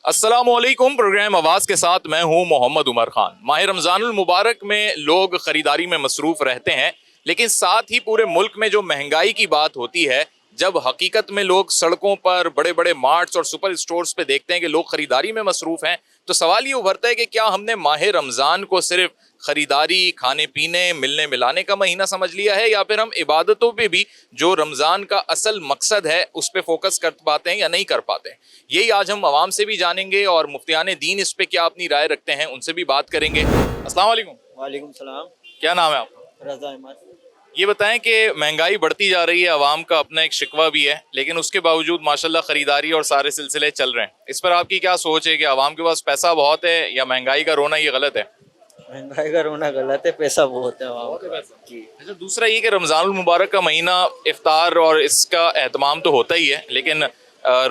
السلام علیکم. پروگرام آواز کے ساتھ میں ہوں محمد عمر خان. ماہ رمضان المبارک میں لوگ خریداری میں مصروف رہتے ہیں، لیکن ساتھ ہی پورے ملک میں جو مہنگائی کی بات ہوتی ہے، جب حقیقت میں لوگ سڑکوں پر بڑے بڑے مارٹس اور سپر اسٹورز پہ دیکھتے ہیں کہ لوگ خریداری میں مصروف ہیں، تو سوال یہ ابھرتا ہے کہ کیا ہم نے ماہ رمضان کو صرف خریداری، کھانے پینے، ملنے ملانے کا مہینہ سمجھ لیا ہے، یا پھر ہم عبادتوں پہ بھی جو رمضان کا اصل مقصد ہے اس پہ فوکس کر پاتے ہیں یا نہیں کر پاتے ہیں؟ یہی آج ہم عوام سے بھی جانیں گے اور مفتیان دین اس پہ کیا اپنی رائے رکھتے ہیں ان سے بھی بات کریں گے. السلام علیکم. وعلیکم السلام. کیا نام ہے آپ کا؟ رضا احمد. یہ بتائیں کہ مہنگائی بڑھتی جا رہی ہے، عوام کا اپنا ایک شکوہ بھی ہے، لیکن اس کے باوجود ماشاءاللہ خریداری اور سارے سلسلے چل رہے ہیں. اس پر آپ کی کیا سوچ ہے کہ عوام کے پاس پیسہ بہت ہے یا مہنگائی کا رونا یہ غلط ہے؟ مہنگائی کا رونا غلط ہے، پیسہ بہت ہے وہاں کا. جی. اچھا، دوسرا یہ کہ رمضان المبارک کا مہینہ افطار اور اس کا اہتمام تو ہوتا ہی ہے، لیکن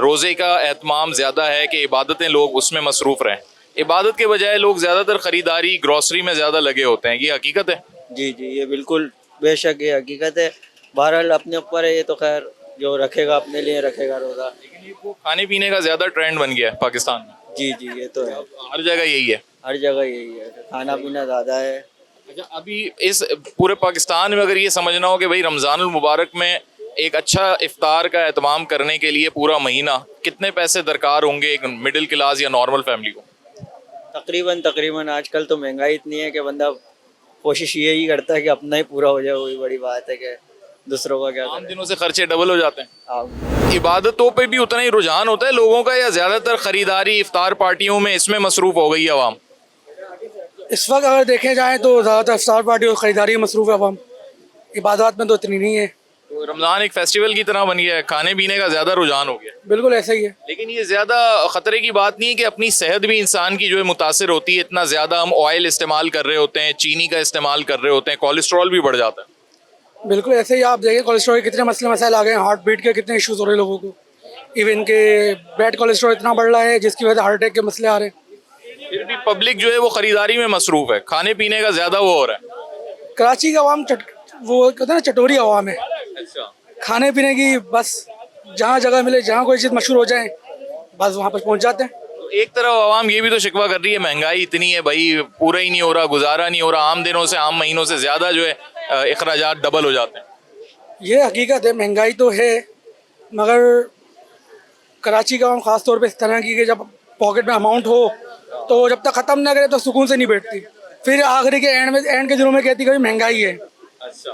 روزے کا اہتمام زیادہ ہے کہ عبادتیں لوگ اس میں مصروف رہیں. عبادت کے بجائے لوگ زیادہ تر خریداری، گروسری میں زیادہ لگے ہوتے ہیں. یہ حقیقت ہے؟ جی جی، یہ بالکل بے شک یہ حقیقت ہے. بہرحال اپنے اوپر ہے، یہ تو خیر جو رکھے گا اپنے لیے رکھے گا روزہ. لیکن یہ کھانے پینے کا زیادہ ٹرینڈ بن گیا ہے پاکستان میں. جی جی، یہ تو ہے، ہر جگہ یہی ہے. ہر جگہ یہی ہے، کھانا پینا زیادہ ہے. اچھا، ابھی اس پورے پاکستان میں اگر یہ سمجھنا ہو کہ بھائی رمضان المبارک میں ایک اچھا افطار کا اہتمام کرنے کے لیے پورا مہینہ کتنے پیسے درکار ہوں گے ایک مڈل کلاس یا نارمل فیملی کو؟ تقریباً آج کل تو مہنگائی اتنی ہے کہ بندہ کوشش یہی کرتا ہے کہ اپنا ہی پورا ہو جائے. وہی بڑی بات ہے کہ دوسروں کا کیا عام کرے. دنوں سے خرچے ڈبل ہو جاتے ہیں. آپ عبادتوں پہ بھی اتنا ہی رجحان ہوتا ہے لوگوں کا، یا زیادہ تر خریداری، افطار پارٹیوں میں اس میں مصروف ہو گئی ہے عوام؟ اس وقت اگر دیکھے جائیں تو زیادہ تر افطار پارٹی اور خریداری میں مصروف ہے عوام. عبادات میں تو اتنی نہیں ہے. تو رمضان ایک فیسٹیول کی طرح بن گیا ہے، کھانے پینے کا زیادہ رجحان ہو گیا. بالکل ایسا ہی ہے. لیکن یہ زیادہ خطرے کی بات نہیں ہے کہ اپنی صحت بھی انسان کی جو ہے متاثر ہوتی ہے. اتنا زیادہ ہم آئل استعمال کر رہے ہوتے ہیں، چینی کا استعمال کر رہے ہوتے ہیں، کولیسٹرول بھی بڑھ جاتا ہے. بالکل ایسے ہی آپ دیکھیں کولیسٹرول کے کتنے مسئلے مسائل آ گئے ہیں، ہارٹ بیٹ کے کتنے ایشوز ہو رہے ہیں لوگوں کو. ایون کہ بیڈ کولیسٹرول اتنا بڑھ رہا ہے جس کی وجہ سے ہارٹ اٹیک کے مسئلے آ رہے ہیں. پھر بھی پبلک جو ہے وہ خریداری میں مصروف ہے، کھانے پینے کا زیادہ وہ ہو رہا ہے. کراچی کا عوام وہ کہتے ہیں نا چٹوری عوام ہے. اچھا، کھانے پینے کی بس جہاں جگہ ملے، جہاں کوئی چیز مشہور ہو جائے بس وہاں پر پہنچ جاتے ہیں. ایک طرف عوام یہ بھی تو شکوہ کر رہی ہے مہنگائی اتنی ہے بھائی، پورا ہی نہیں ہو رہا، گزارا نہیں ہو رہا، عام دنوں سے، عام مہینوں سے زیادہ جو ہے اخراجات ڈبل ہو جاتے ہیں. یہ حقیقت ہے، مہنگائی تو ہے، مگر کراچی کا عوام خاص طور پہ اس طرح کی کہ جب پاکٹ میں اماؤنٹ ہو تو جب تک ختم نہ کرے تو سکون سے نہیں بیٹھتی. پھر آخری کے اینڈ کے دنوں میں کہتی کہ مہنگائی ہے. اچھا،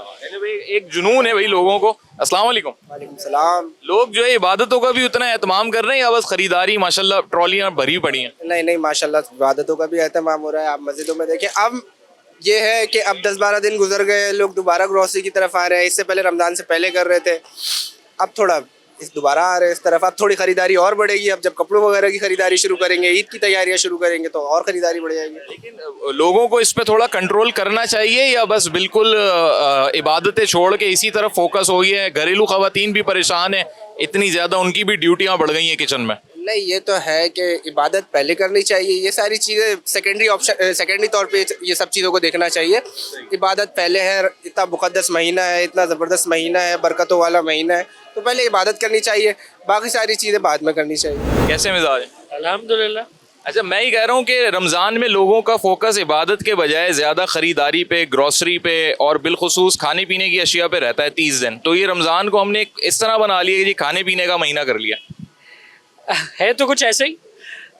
ایک جنون ہے بھائی لوگوں کو. السلام علیکم. وعلیکم السلام. لوگ جو ہے عبادتوں کا بھی اتنا اہتمام کر رہے ہیں یا بس خریداری؟ ماشاءاللہ ٹرالیاں بھری پڑی ہیں. نہیں ماشاءاللہ عبادتوں کا بھی اہتمام ہو رہا ہے. آپ مسجدوں میں دیکھیں، اب یہ ہے کہ اب 10-12 دن گزر گئے، لوگ دوبارہ گروسری کی طرف آ رہے ہیں. اس سے پہلے رمضان سے پہلے کر رہے تھے، اب تھوڑا دوبارہ آ رہے ہیں اس طرف. اب تھوڑی خریداری اور بڑھے گی. اب جب کپڑوں وغیرہ کی خریداری شروع کریں گے، عید کی تیاریاں شروع کریں گے تو اور خریداری بڑھ جائے گی. لیکن لوگوں کو اس پہ تھوڑا کنٹرول کرنا چاہیے یا بس بالکل عبادتیں چھوڑ کے اسی طرف فوکس ہو گیا ہے؟ گھریلو خواتین بھی پریشان ہیں، اتنی زیادہ ان کی بھی ڈیوٹیاں بڑھ گئی ہیں کچن میں. نہیں، یہ تو ہے کہ عبادت پہلے کرنی چاہیے. یہ ساری چیزیں سیکنڈری طور پہ یہ سب چیزوں کو دیکھنا چاہیے. عبادت پہلے ہے. اتنا مقدس مہینہ ہے، اتنا زبردست مہینہ ہے، برکتوں والا مہینہ ہے، تو پہلے عبادت کرنی چاہیے، باقی ساری چیزیں بعد میں کرنی چاہیے. کیسے مزاج ہے؟ الحمدللہ. اچھا، میں ہی کہہ رہا ہوں کہ رمضان میں لوگوں کا فوکس عبادت کے بجائے زیادہ خریداری پہ، گروسری پہ اور بالخصوص کھانے پینے کی اشیاء پہ رہتا ہے 30 دن. تو یہ رمضان کو ہم نے اس طرح بنا لیا کہ جی کھانے پینے کا مہینہ کر لیا ہے. تو کچھ ایسا ہی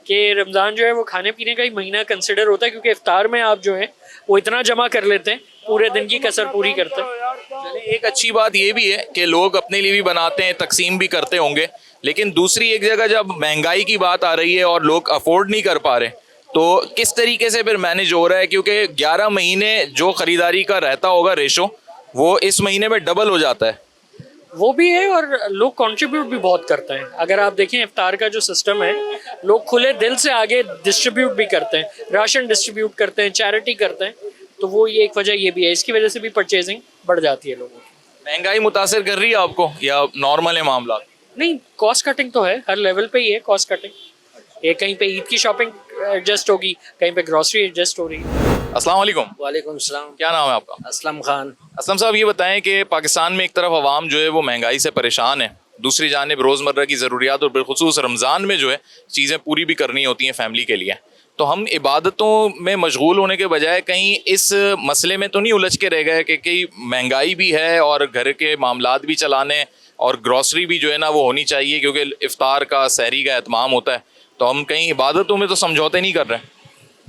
کہ رمضان جو ہے وہ کھانے پینے کا ہی مہینہ کنسیڈر ہوتا ہے، کیونکہ افطار میں آپ جو ہے وہ اتنا جمع کر لیتے ہیں، پورے دن کی کسر پوری کرتے ہیں. ایک اچھی بات یہ بھی ہے کہ لوگ اپنے لیے بھی بناتے ہیں، تقسیم بھی کرتے ہوں گے، لیکن دوسری ایک جگہ جب مہنگائی کی بات آ رہی ہے اور لوگ افورڈ نہیں کر پا رہے تو کس طریقے سے پھر مینیج ہو رہا ہے؟ کیونکہ 11 مہینے جو خریداری کا رہتا ہوگا ریشو، وہ اس مہینے میں ڈبل ہو جاتا ہے. وہ بھی ہے اور لوگ کنٹریبیوٹ بھی بہت کرتے ہیں. اگر آپ دیکھیں افطار کا جو سسٹم ہے، لوگ کھلے دل سے آگے ڈسٹریبیوٹ بھی کرتے ہیں، راشن ڈسٹریبیوٹ کرتے ہیں، چیریٹی کرتے ہیں. تو وہ یہ ایک وجہ یہ بھی ہے، اس کی وجہ سے بھی پرچیزنگ بڑھ جاتی ہے لوگوں کی. مہنگائی متاثر کر رہی ہے آپ کو یا نارمل ہے معاملات؟ نہیں، کاسٹ کٹنگ تو ہے، ہر لیول پہ ہی ہے کاسٹ کٹنگ. یہ کہیں پہ عید کی شاپنگ ایڈجسٹ ہوگی، کہیں پہ گروسری ایڈجسٹ ہو رہی ہے. السلام علیکم. وعلیکم السلام. کیا نام ہے آپ کا؟ اسلم خان. اسلم صاحب، یہ بتائیں کہ پاکستان میں ایک طرف عوام جو ہے وہ مہنگائی سے پریشان ہے دوسری جانب روزمرہ کی ضروریات اور بالخصوص رمضان میں جو ہے چیزیں پوری بھی کرنی ہوتی ہیں فیملی کے لیے. تو ہم عبادتوں میں مشغول ہونے کے بجائے کہیں اس مسئلے میں تو نہیں الجھ کے رہ گئے کہ مہنگائی بھی ہے اور گھر کے معاملات بھی چلانے اور گروسری بھی جو ہے نا وہ ہونی چاہیے کیونکہ افطار کا سحری کا اہتمام ہوتا ہے, تو ہم کہیں عبادتوں میں تو سمجھوتے نہیں کر رہے ہیں.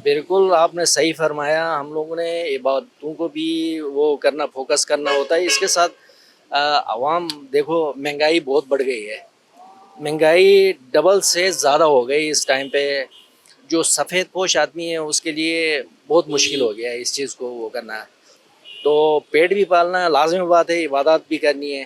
بالکل آپ نے صحیح فرمایا. ہم لوگوں نے عبادتوں کو بھی وہ کرنا, فوکس کرنا ہوتا ہے. اس کے ساتھ عوام دیکھو مہنگائی بہت بڑھ گئی ہے, مہنگائی ڈبل سے زیادہ ہو گئی اس ٹائم پہ. جو سفید پوش آدمی ہے اس کے لیے بہت مشکل ہو گیا ہے اس چیز کو وہ کرنا. تو پیٹ بھی پالنا لازمی بات ہے, عبادات بھی کرنی ہے,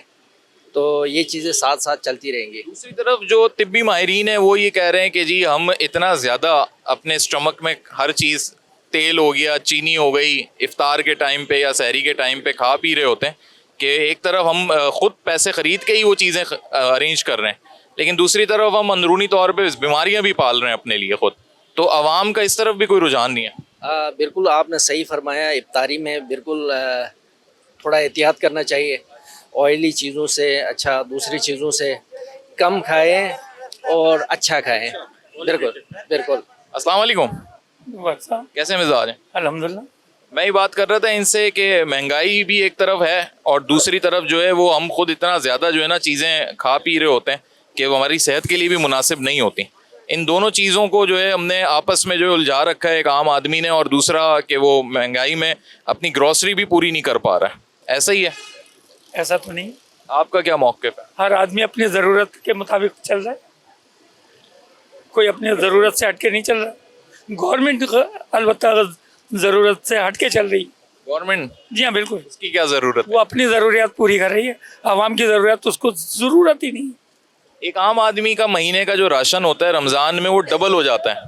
تو یہ چیزیں ساتھ ساتھ چلتی رہیں گی. دوسری طرف جو طبی ماہرین ہیں وہ یہ کہہ رہے ہیں کہ جی ہم اتنا زیادہ اپنے اسٹمک میں ہر چیز, تیل ہو گیا, چینی ہو گئی, افطار کے ٹائم پہ یا سحری کے ٹائم پہ کھا پی رہے ہوتے ہیں کہ ایک طرف ہم خود پیسے خرید کے ہی وہ چیزیں ارینج کر رہے ہیں, لیکن دوسری طرف ہم اندرونی طور پہ بیماریاں بھی پال رہے ہیں اپنے لیے خود. تو عوام کا اس طرف بھی کوئی رجحان نہیں ہے. بالکل آپ نے صحیح فرمایا. افطاری میں بالکل تھوڑا احتیاط کرنا چاہیے, آئلی چیزوں سے اچھا دوسری چیزوں سے کم کھائیں اور اچھا کھائیں. بالکل بالکل. السلام علیکم, کیسے مزاج ہیں؟ الحمدللہ. میں یہ بات کر رہا تھا ان سے کہ مہنگائی بھی ایک طرف ہے اور دوسری طرف جو ہے وہ ہم خود اتنا زیادہ جو ہے نا چیزیں کھا پی رہے ہوتے ہیں کہ وہ ہماری صحت کے لیے بھی مناسب نہیں ہوتی. ان دونوں چیزوں کو جو ہے ہم نے آپس میں جو الجھا رکھا ہے ایک عام آدمی نے, اور دوسرا کہ وہ مہنگائی میں اپنی گروسری بھی پوری نہیں کر پا رہا ہے. ایسا ہی ہے؟ ایسا تو نہیں, آپ کا کیا موقف ہے؟ ہر آدمی اپنی ضرورت کے مطابق چل رہا ہے, کوئی اپنی ضرورت سے ہٹ کے نہیں چل رہا. گورنمنٹ البتہ ضرورت سے ہٹ کے چل رہی. گورنمنٹ؟ جی ہاں بالکل. اس کی کیا ضرورت ہے؟ وہ اپنی ضروریات پوری کر رہی ہے, عوام کی ضروریات اس کو ضرورت ہی نہیں. ایک عام آدمی کا مہینے کا جو راشن ہوتا ہے رمضان میں وہ ڈبل ہو جاتا ہے,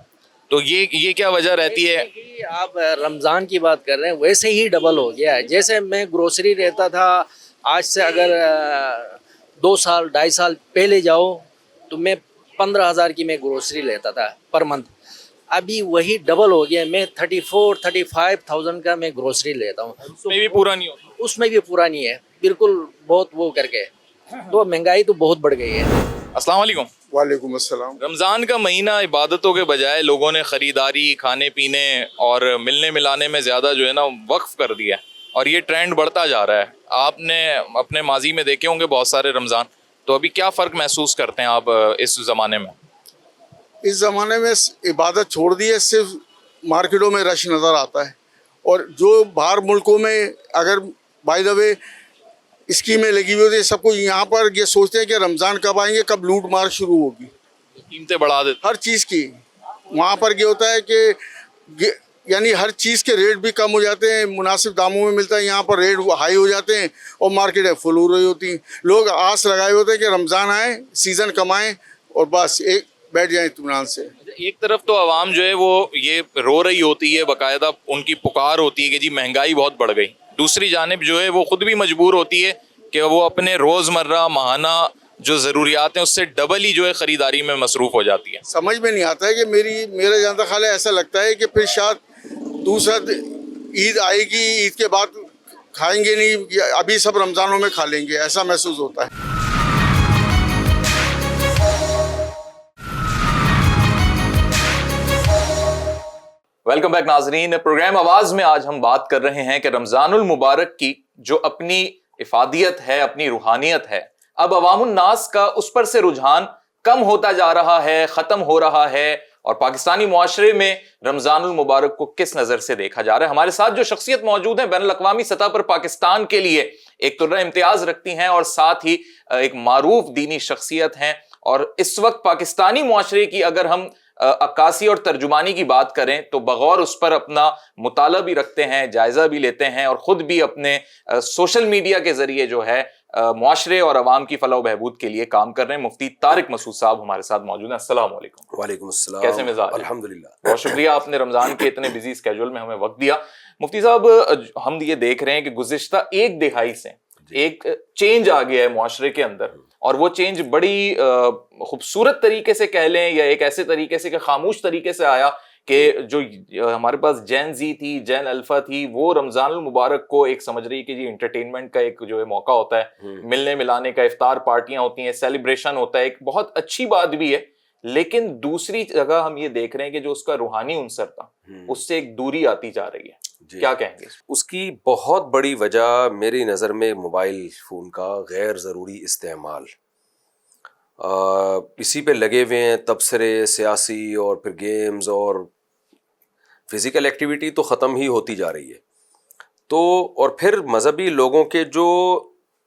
تو یہ کیا وجہ رہتی ہے؟ آپ رمضان کی بات کر رہے ہیں, ویسے ہی ڈبل ہو گیا ہے. جیسے میں گروسری لیتا تھا آج سے اگر 2 سال 2.5 سال پہلے جاؤ تو میں 15,000 کی میں گروسری لیتا تھا پر منتھ. ابھی وہی ڈبل ہو گیا, میں 34-35,000 کا میں گروسری لیتا ہوں. اس میں بھی پورا نہیں ہوتا. اس میں بھی پورا نہیں ہے بالکل, بہت وہ کر کے. تو مہنگائی تو بہت بڑھ گئی ہے. السلام علیکم. وعلیکم السلام. رمضان کا مہینہ عبادتوں کے بجائے لوگوں نے خریداری, کھانے پینے اور ملنے ملانے میں زیادہ جو ہے نا وقف کر دیا ہے, اور یہ ٹرینڈ بڑھتا جا رہا ہے. آپ نے اپنے ماضی میں دیکھے ہوں گے بہت سارے رمضان, تو ابھی کیا فرق محسوس کرتے ہیں آپ اس زمانے میں؟ اس زمانے میں عبادت چھوڑ دی ہے, صرف مارکیٹوں میں رش نظر آتا ہے. اور جو باہر ملکوں میں اگر بائی دا وے اسکیمیں لگی ہوئی ہوتی ہے, سب کو یہاں پر یہ سوچتے ہیں کہ رمضان کب آئیں گے, کب لوٹ مار شروع ہوگی. قیمتیں بڑھا دیتے ہر چیز کی. وہاں پر یہ ہوتا ہے کہ یعنی ہر چیز کے ریٹ بھی کم ہو جاتے ہیں, مناسب داموں میں ملتا ہے. یہاں پر ریٹ ہائی ہو جاتے ہیں اور مارکیٹیں فل ہو رہی ہوتی ہیں. لوگ آس لگائے ہوتے ہیں کہ رمضان آئے, سیزن کمائیں اور بس ایک بیٹھ جائیں اطمینان سے. ایک طرف تو عوام جو ہے وہ یہ رو رہی ہوتی ہے, باقاعدہ ان کی پکار ہوتی ہے کہ جی مہنگائی بہت بڑھ گئی. دوسری جانب جو ہے وہ خود بھی مجبور ہوتی ہے کہ وہ اپنے روزمرہ ماہانہ جو ضروریات ہیں اس سے ڈبل ہی جو ہے خریداری میں مصروف ہو جاتی ہے. سمجھ میں نہیں آتا ہے کہ میرا جہاں تک خیال ہے, ایسا لگتا ہے کہ پھر شاید دوسرا عید آئے گی, عید کے بعد کھائیں گے نہیں, ابھی سب رمضانوں میں کھا لیں گے, ایسا محسوس ہوتا ہے. ویلکم بیک ناظرین. پروگرام آواز میں آج ہم بات کر رہے ہیں کہ رمضان المبارک کی جو اپنی افادیت ہے, اپنی روحانیت ہے, اب عوام الناس کا اس پر سے رجحان کم ہوتا جا رہا ہے, ختم ہو رہا ہے, اور پاکستانی معاشرے میں رمضان المبارک کو کس نظر سے دیکھا جا رہا ہے. ہمارے ساتھ جو شخصیت موجود ہیں بین الاقوامی سطح پر پاکستان کے لیے ایک طرح امتیاز رکھتی ہیں اور ساتھ ہی ایک معروف دینی شخصیت ہیں, اور اس وقت پاکستانی معاشرے کی اگر ہم عکاسی اور ترجمانی کی بات کریں تو بغور اس پر اپنا مطالعہ بھی رکھتے ہیں, جائزہ بھی لیتے ہیں, اور خود بھی اپنے سوشل میڈیا کے ذریعے جو ہے معاشرے اور عوام کی فلاح و بہبود کے لیے کام کر رہے ہیں. مفتی طارق مسعود صاحب ہمارے ساتھ موجود ہیں. السلام علیکم. وعلیکم السلام. کیسے مزاج؟ الحمدللہ. بہت شکریہ, آپ نے رمضان کے اتنے بزی اسکیجول میں ہمیں وقت دیا. مفتی صاحب, ہم یہ دیکھ رہے ہیں کہ گزشتہ 1 دہائی سے ایک چینج آ گیا ہے معاشرے کے اندر, اور وہ چینج بڑی خوبصورت طریقے سے کہہ لیں یا ایک ایسے طریقے سے کہ خاموش طریقے سے آیا کہ جو ہمارے پاس جین زی تھی, جین الفا تھی, وہ رمضان المبارک کو ایک سمجھ رہی ہے کہ جی انٹرٹینمنٹ کا ایک جو ہے موقع ہوتا ہے, ملنے ملانے کا, افطار پارٹیاں ہوتی ہیں, سیلیبریشن ہوتا ہے, ایک بہت اچھی بات بھی ہے. لیکن دوسری جگہ ہم یہ دیکھ رہے ہیں کہ جو اس کا روحانی عنصر تھا اس سے ایک دوری آتی جا رہی ہے. کیا کہیں گے؟ اس کی بہت بڑی وجہ میری نظر میں موبائل فون کا غیر ضروری استعمال. اسی پہ لگے ہوئے ہیں تبصرے سیاسی, اور پھر گیمز, اور فزیکل ایکٹیویٹی تو ختم ہی ہوتی جا رہی ہے. تو اور پھر مذہبی لوگوں کے جو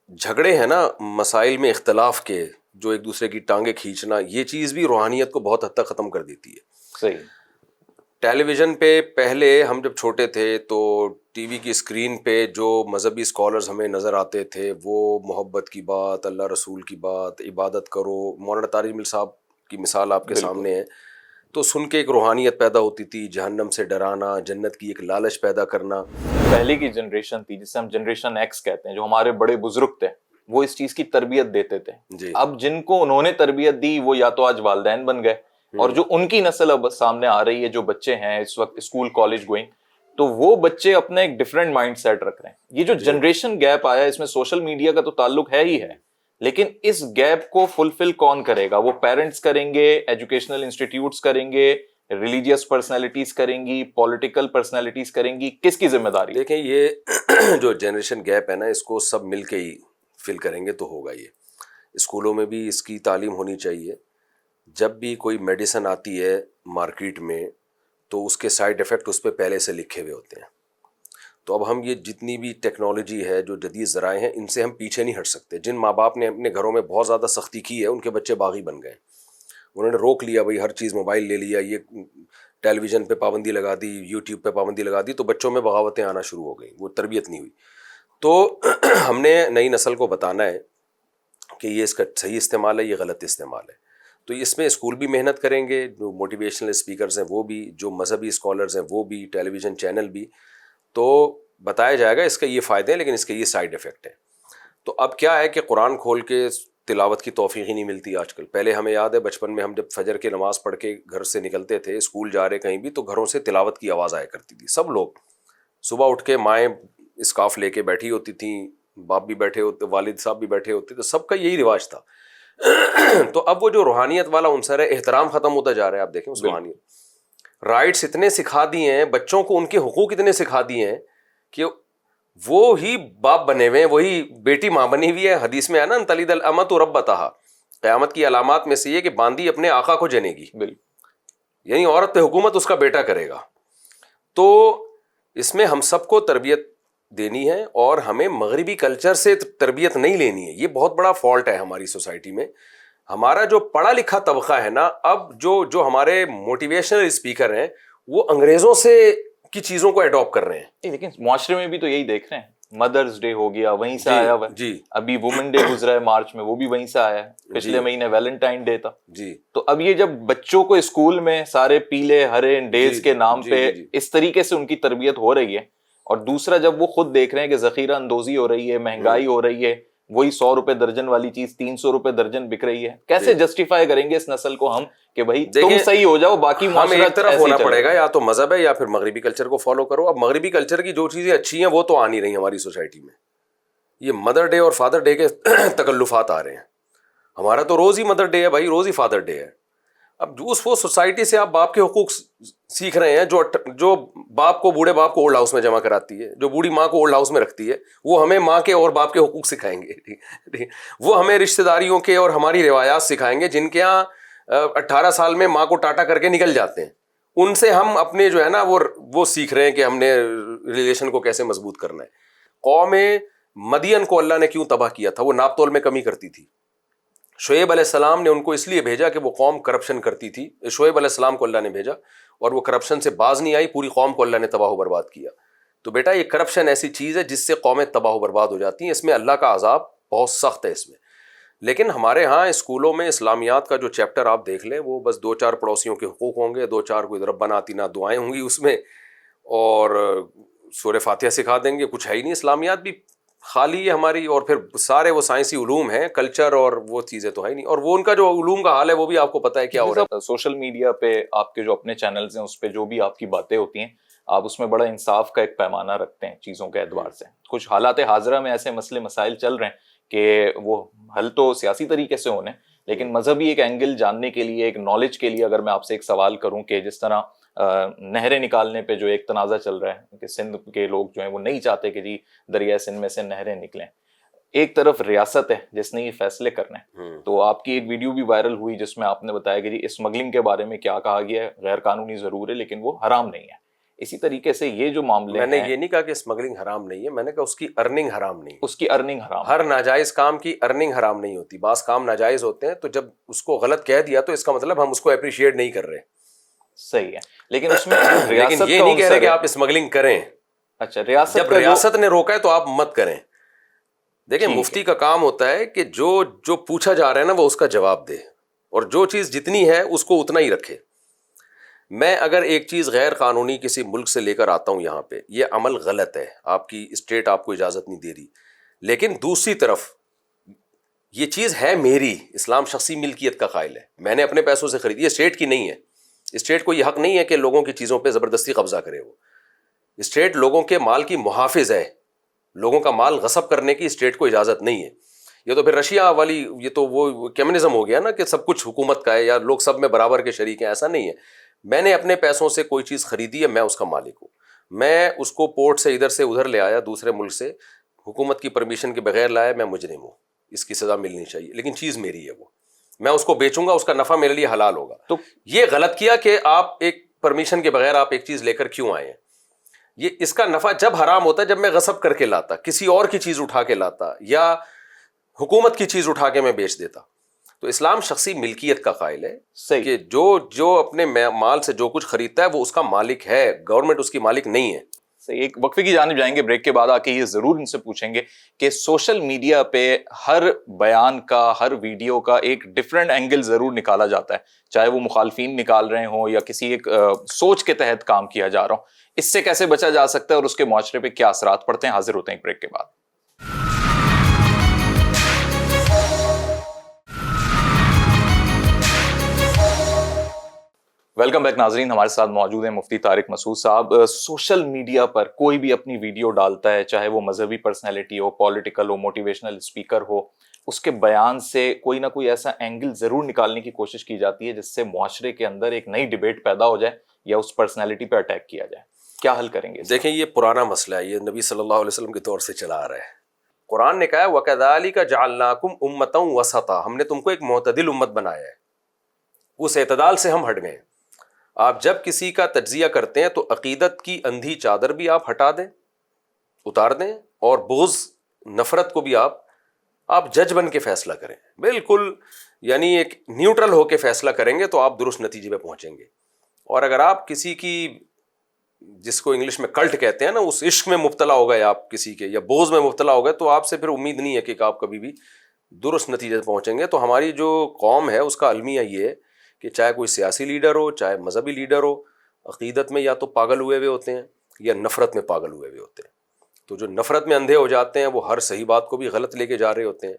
جھگڑے ہیں نا مسائل میں اختلاف کے, جو ایک دوسرے کی ٹانگیں کھینچنا, یہ چیز بھی روحانیت کو بہت حد تک ختم کر دیتی ہے. صحیح. ٹیلی ویژن پہ پہلے ہم جب چھوٹے تھے تو ٹی وی کی اسکرین پہ جو مذہبی اسکالرز ہمیں نظر آتے تھے وہ محبت کی بات, اللہ رسول کی بات, عبادت کرو. مولانا طارق جمیل صاحب کی مثال آپ کے سامنے ہے. تو سن کے ایک روحانیت پیدا ہوتی تھی, جہنم سے ڈرانا, جنت کی ایک لالچ پیدا کرنا. پہلے کی جنریشن تھی جسے ہم جنریشن ایکس کہتے ہیں, جو ہمارے بڑے بزرگ تھے, وہ اس چیز کی تربیت دیتے تھے. اب جن کو انہوں نے تربیت دی وہ یا تو آج والدین بن گئے, اور جو ان کی نسل اب سامنے آ رہی ہے, جو بچے ہیں اس وقت اسکول کالج گوئنگ, تو وہ بچے اپنا ایک ڈفرینٹ مائنڈ سیٹ رکھ رہے ہیں. یہ جو جنریشن گیپ آیا اس میں سوشل میڈیا کا تو تعلق ہے ہی ہے, لیکن اس گیپ کو فلفل کون کرے گا؟ وہ پیرنٹس کریں گے, ایجوکیشنل انسٹیٹیوٹس کریں گے, ریلیجیس پرسنالٹیز کریں گی, پولیٹیکل پرسنالٹیز کریں گی, کس کی ذمہ داری؟ دیکھیں یہ جو جنریشن گیپ ہے نا, اس کو سب مل کے ہی فل کریں گے تو ہوگا. یہ اسکولوں میں بھی اس کی تعلیم ہونی چاہیے. جب بھی کوئی میڈیسن آتی ہے مارکیٹ میں تو اس کے سائیڈ ایفیکٹ اس پہ پہلے سے لکھے ہوئے ہوتے ہیں. تو اب ہم یہ جتنی بھی ٹیکنالوجی ہے, جو جدید ذرائع ہیں, ان سے ہم پیچھے نہیں ہٹ سکتے. جن ماں باپ نے اپنے گھروں میں بہت زیادہ سختی کی ہے ان کے بچے باغی بن گئے. انہوں نے روک لیا, بھائی ہر چیز موبائل لے لیا, یہ ٹیلی ویژن پہ پابندی لگا دی, یوٹیوب پہ پابندی لگا دی, تو بچوں میں بغاوتیں آنا شروع ہو گئیں, وہ تربیت نہیں ہوئی. تو ہم نے نئی نسل کو بتانا ہے کہ یہ اس کا صحیح استعمال ہے, یہ غلط استعمال ہے. تو اس میں اسکول بھی محنت کریں گے, جو موٹیویشنل اسپیکرز ہیں وہ بھی, جو مذہبی اسکالرز ہیں وہ بھی, ٹیلی ویژن چینل بھی, تو بتایا جائے گا اس کا یہ فائدے ہیں لیکن اس کے یہ سائیڈ ایفیکٹ ہیں. تو اب کیا ہے کہ قرآن کھول کے تلاوت کی توفیق ہی نہیں ملتی آج کل. پہلے ہمیں یاد ہے بچپن میں ہم جب فجر کی نماز پڑھ کے گھر سے نکلتے تھے, اسکول جا رہے کہیں بھی, تو گھروں سے تلاوت کی آواز آیا کرتی تھی. سب لوگ صبح اٹھ کے, مائیں اسکارف لے کے بیٹھی ہوتی تھیں, باپ بھی بیٹھے ہوتے, والد صاحب بھی بیٹھے ہوتے, تو سب کا یہی رواج تھا. تو اب وہ جو روحانیت والا عنصر ہے, احترام ختم ہوتا جا رہا ہے. آپ دیکھیں اس روحانیت, رائٹس اتنے سکھا دیے ہیں بچوں کو, ان کے حقوق اتنے سکھا دیے ہیں کہ وہ ہی باپ بنے ہوئے ہیں, وہی بیٹی ماں بنی ہوئی ہے. حدیث میں ہے نا, تلد الامۃ ربتہا, قیامت کی علامات میں سے یہ کہ باندی اپنے آقا کو جنے گی. یعنی عورت پہ حکومت اس کا بیٹا کرے گا. تو اس میں ہم سب کو تربیت دینی ہے, اور ہمیں مغربی کلچر سے تربیت نہیں لینی ہے. یہ بہت بڑا فالٹ ہے ہماری سوسائٹی میں. ہمارا جو پڑھا لکھا طبقہ ہے نا, اب جو ہمارے موٹیویشنل اسپیکر ہیں وہ انگریزوں سے کی چیزوں کو اڈاپٹ کر رہے ہیں. لیکن معاشرے میں بھی تو یہی دیکھ رہے ہیں. مدرز ڈے ہو گیا, وہیں سے آیا ہوا. جی, ابھی وومن ڈے گزرا ہے مارچ میں, وہ بھی وہیں سے آیا ہے. پچھلے مہینے ویلنٹائن ڈے تھا. جی, تو اب یہ جب بچوں کو اسکول میں سارے پیلے ہرے ڈیز کے نام پہ اس طریقے سے ان کی تربیت ہو رہی ہے, اور دوسرا جب وہ خود دیکھ رہے ہیں کہ ذخیرہ اندوزی ہو رہی ہے, مہنگائی ہو رہی ہے, وہی 100 روپے درجن والی چیز 300 روپے درجن بک رہی ہے, کیسے جسٹیفائی کریں گے اس نسل کو ہم کہ بھائی تم صحیح ہو جاؤ, باقی ہمیں ایک طرف ہونا پڑے گا, یا تو مذہب ہے یا پھر مغربی کلچر کو فالو کرو. اب مغربی کلچر کی جو چیزیں اچھی ہیں وہ تو آ نہیں رہی ہماری سوسائٹی میں. یہ مدر ڈے اور فادر ڈے کے تکلفات آ رہے ہیں. ہمارا تو روز ہی مدر ڈے ہے بھائی, روز ہی فادر ڈے ہے. اب وہ سوسائٹی سے آپ باپ کے حقوق سیکھ رہے ہیں, جو باپ کو, بوڑھے باپ کو اولڈ ہاؤس میں جمع کراتی ہے, جو بوڑھی ماں کو اولڈ ہاؤس میں رکھتی ہے, وہ ہمیں ماں کے اور باپ کے حقوق سکھائیں گے. وہ ہمیں رشتہ داریوں کے اور ہماری روایات سکھائیں گے, جن کے یہاں 18 سال میں ماں کو ٹاٹا کر کے نکل جاتے ہیں. ان سے ہم اپنے جو ہے نا وہ سیکھ رہے ہیں کہ ہم نے ریلیشن کو کیسے مضبوط کرنا ہے. قوم مدین کو اللہ نے کیوں تباہ کیا تھا؟ وہ ناپ تول میں کمی کرتی تھی. شعیب علیہ السلام نے ان کو اس لیے بھیجا کہ وہ قوم کرپشن کرتی تھی. شعیب علیہ السلام کو اللہ نے بھیجا اور وہ کرپشن سے باز نہیں آئی, پوری قوم کو اللہ نے تباہ و برباد کیا. تو بیٹا یہ کرپشن ایسی چیز ہے جس سے قومیں تباہ و برباد ہو جاتی ہیں. اس میں اللہ کا عذاب بہت سخت ہے اس میں. لیکن ہمارے ہاں اسکولوں میں اسلامیات کا جو چیپٹر آپ دیکھ لیں, وہ بس 2-4 پڑوسیوں کے حقوق ہوں گے, 2-4 کوئی ربنا آتینا دعائیں ہوں گی اس میں, اور سورہ فاتحہ سکھا دیں گے. کچھ ہے ہی نہیں. اسلامیات بھی خالی یہ ہماری اور پھر سارے وہ سائنسی علوم ہیں, کلچر اور وہ چیزیں تو ہے ہی نہیں, اور وہ ان کا جو علوم کا حال ہے وہ بھی آپ کو پتہ ہے کیا ہو رہا ہے. سوشل میڈیا پہ آپ کے جو اپنے چینلز ہیں اس پہ جو بھی آپ کی باتیں ہوتی ہیں, آپ اس میں بڑا انصاف کا ایک پیمانہ رکھتے ہیں چیزوں کے اعتبار سے. کچھ حالات حاضرہ میں ایسے مسئلے مسائل چل رہے ہیں کہ وہ حل تو سیاسی طریقے سے ہونے, لیکن مذہبی ایک اینگل جاننے کے لیے, ایک نالج کے لیے اگر میں آپ سے ایک سوال کروں کہ جس طرح نہریں نکالنے پہ جو ایک تنازع چل رہا ہے کہ سندھ کے لوگ جو ہیں وہ نہیں چاہتے کہ جی دریائے سندھ میں سے نہریں نکلیں, ایک طرف ریاست ہے جس نے یہ فیصلے کرنے ہیں, تو آپ کی ایک ویڈیو بھی وائرل ہوئی جس میں آپ نے بتایا کہ جی اسمگلنگ کے بارے میں کیا کہا گیا ہے, غیر قانونی ضرور ہے لیکن وہ حرام نہیں ہے. اسی طریقے سے یہ جو معاملے میں نے یہ نہیں کہا کہ اسمگلنگ حرام نہیں ہے, میں نے کہا اس کی ارننگ حرام نہیں ہے. اس کی ارننگ حرام, ہر ناجائز کام کی ارننگ حرام نہیں ہوتی. بعض کام ناجائز ہوتے ہیں تو جب اس کو غلط کہہ دیا تو اس کا مطلب ہم اس کو اپریشیٹ نہیں کر رہے. صحیح ہے, لیکن اس میں لیکن یہ نہیں کہہ رہے کہ آپ اسمگلنگ کریں. اچھا, ریاست جب ریاست نے روکا ہے تو آپ مت کریں. دیکھیں مفتی کا کام ہوتا ہے کہ جو پوچھا جا رہا ہے نا وہ اس کا جواب دے, اور جو چیز جتنی ہے اس کو اتنا ہی رکھے. میں اگر ایک چیز غیر قانونی کسی ملک سے لے کر آتا ہوں یہاں پہ, یہ عمل غلط ہے, آپ کی اسٹیٹ آپ کو اجازت نہیں دے رہی, لیکن دوسری طرف یہ چیز ہے میری, اسلام شخصی ملکیت کا قائل ہے, میں نے اپنے پیسوں سے خریدی, یہ اسٹیٹ کی نہیں ہے. اسٹیٹ کو یہ حق نہیں ہے کہ لوگوں کی چیزوں پہ زبردستی قبضہ کرے. وہ اسٹیٹ لوگوں کے مال کی محافظ ہے, لوگوں کا مال غصب کرنے کی اسٹیٹ کو اجازت نہیں ہے. یہ تو پھر رشیا والی, یہ تو وہ کمیونزم ہو گیا نا کہ سب کچھ حکومت کا ہے یا لوگ سب میں برابر کے شریک ہیں. ایسا نہیں ہے. میں نے اپنے پیسوں سے کوئی چیز خریدی ہے, میں اس کا مالک ہوں. میں اس کو پورٹ سے ادھر سے ادھر لے آیا دوسرے ملک سے, حکومت کی پرمیشن کے بغیر لایا, میں مجرم ہوں, اس کی سزا ملنی چاہیے, لیکن چیز میری ہے, وہ میں اس کو بیچوں گا, اس کا نفع میرے لیے حلال ہوگا. تو یہ غلط کیا کہ آپ ایک پرمیشن کے بغیر آپ ایک چیز لے کر کیوں آئے ہیں. یہ اس کا نفع جب حرام ہوتا ہے جب میں غصب کر کے لاتا, کسی اور کی چیز اٹھا کے لاتا, یا حکومت کی چیز اٹھا کے میں بیچ دیتا. تو اسلام شخصی ملکیت کا قائل ہے کہ جو اپنے مال سے جو کچھ خریدتا ہے وہ اس کا مالک ہے, گورنمنٹ اس کی مالک نہیں ہے. ایک وقفے کی جانب جائیں گے, بریک کے بعد آ کے یہ ضرور ان سے پوچھیں گے کہ سوشل میڈیا پہ ہر بیان کا, ہر ویڈیو کا ایک ڈفرینٹ اینگل ضرور نکالا جاتا ہے, چاہے وہ مخالفین نکال رہے ہوں یا کسی ایک سوچ کے تحت کام کیا جا رہا ہو. اس سے کیسے بچا جا سکتا ہے اور اس کے معاشرے پہ کیا اثرات پڑتے ہیں؟ حاضر ہوتے ہیں ایک بریک کے بعد. ویلکم بیک ناظرین, ہمارے ساتھ موجود ہیں مفتی طارق مسعود صاحب. سوشل میڈیا پر کوئی بھی اپنی ویڈیو ڈالتا ہے, چاہے وہ مذہبی پرسنالٹی ہو, پولیٹیکل ہو, موٹیویشنل اسپیکر ہو, اس کے بیان سے کوئی نہ کوئی ایسا اینگل ضرور نکالنے کی کوشش کی جاتی ہے جس سے معاشرے کے اندر ایک نئی ڈبیٹ پیدا ہو جائے یا اس پرسنالٹی پہ اٹیک کیا جائے. کیا حل کریں گے؟ دیکھیں یہ پرانا مسئلہ ہے, یہ نبی صلی اللہ علیہ وسلم کے دور سے چلا آ رہا ہے. قرآن نے کہا ہے وَكَذَلِكَ جَعَلْنَاكُمْ أُمَّةً وَسَطًا, ہم نے تم کو ایک معتدل امت بنایا ہے. اس اعتدال سے ہم ہٹ گئے. آپ جب کسی کا تجزیہ کرتے ہیں تو عقیدت کی اندھی چادر بھی آپ ہٹا دیں, اتار دیں, اور بغض نفرت کو بھی آپ جج بن کے فیصلہ کریں. بالکل یعنی ایک نیوٹرل ہو کے فیصلہ کریں گے تو آپ درست نتیجے پہ پہنچیں گے. اور اگر آپ کسی کی, جس کو انگلش میں کلٹ کہتے ہیں نا, اس عشق میں مبتلا ہو گئے آپ کسی کے, یا بغض میں مبتلا ہو گئے, تو آپ سے پھر امید نہیں ہے کہ آپ کبھی بھی درست نتیجے پہ پہنچیں گے. تو ہماری جو قوم ہے اس کا المیہ یہ ہے کہ چاہے کوئی سیاسی لیڈر ہو, چاہے مذہبی لیڈر ہو, عقیدت میں یا تو پاگل ہوئے ہوئے ہوتے ہیں یا نفرت میں پاگل ہوئے ہوئے ہوتے ہیں. تو جو نفرت میں اندھے ہو جاتے ہیں وہ ہر صحیح بات کو بھی غلط لے کے جا رہے ہوتے ہیں,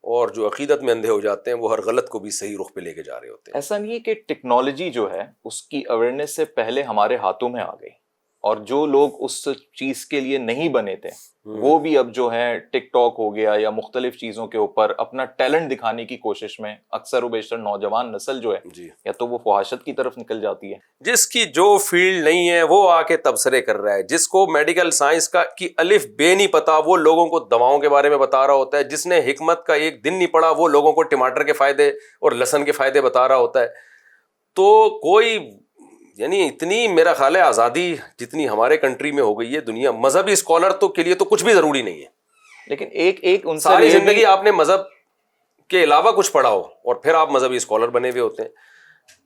اور جو عقیدت میں اندھے ہو جاتے ہیں وہ ہر غلط کو بھی صحیح رخ پہ لے کے جا رہے ہوتے ہیں. ایسا نہیں ہے کہ ٹیکنالوجی جو ہے اس کی اویئرنیس سے پہلے ہمارے ہاتھوں میں آ گئی, اور جو لوگ اس چیز کے لیے نہیں بنے تھے وہ بھی اب جو ہے ٹک ٹاک ہو گیا یا مختلف چیزوں کے اوپر اپنا ٹیلنٹ دکھانے کی کوشش میں اکثر و بیشتر نوجوان نسل جو ہے یا تو وہ فحاشت کی طرف نکل جاتی ہے. جس کی جو فیلڈ نہیں ہے وہ آ کے تبصرے کر رہا ہے, جس کو میڈیکل سائنس کی الف بے نہیں پتا وہ لوگوں کو دواؤں کے بارے میں بتا رہا ہوتا ہے, جس نے حکمت کا ایک دن نہیں پڑھا وہ لوگوں کو ٹماٹر کے فائدے اور لہسن کے فائدے بتا رہا ہوتا ہے. تو کوئی یعنی اتنی میرا خیال ہے آزادی جتنی ہمارے کنٹری میں ہو گئی ہے, دنیا مذہبی اسکالر تو کے لیے تو کچھ بھی ضروری نہیں ہے, لیکن ایک ان ساری زندگی آپ نے مذہب کے علاوہ کچھ پڑھا ہو اور پھر آپ مذہبی اسکالر بنے ہوئے ہوتے ہیں.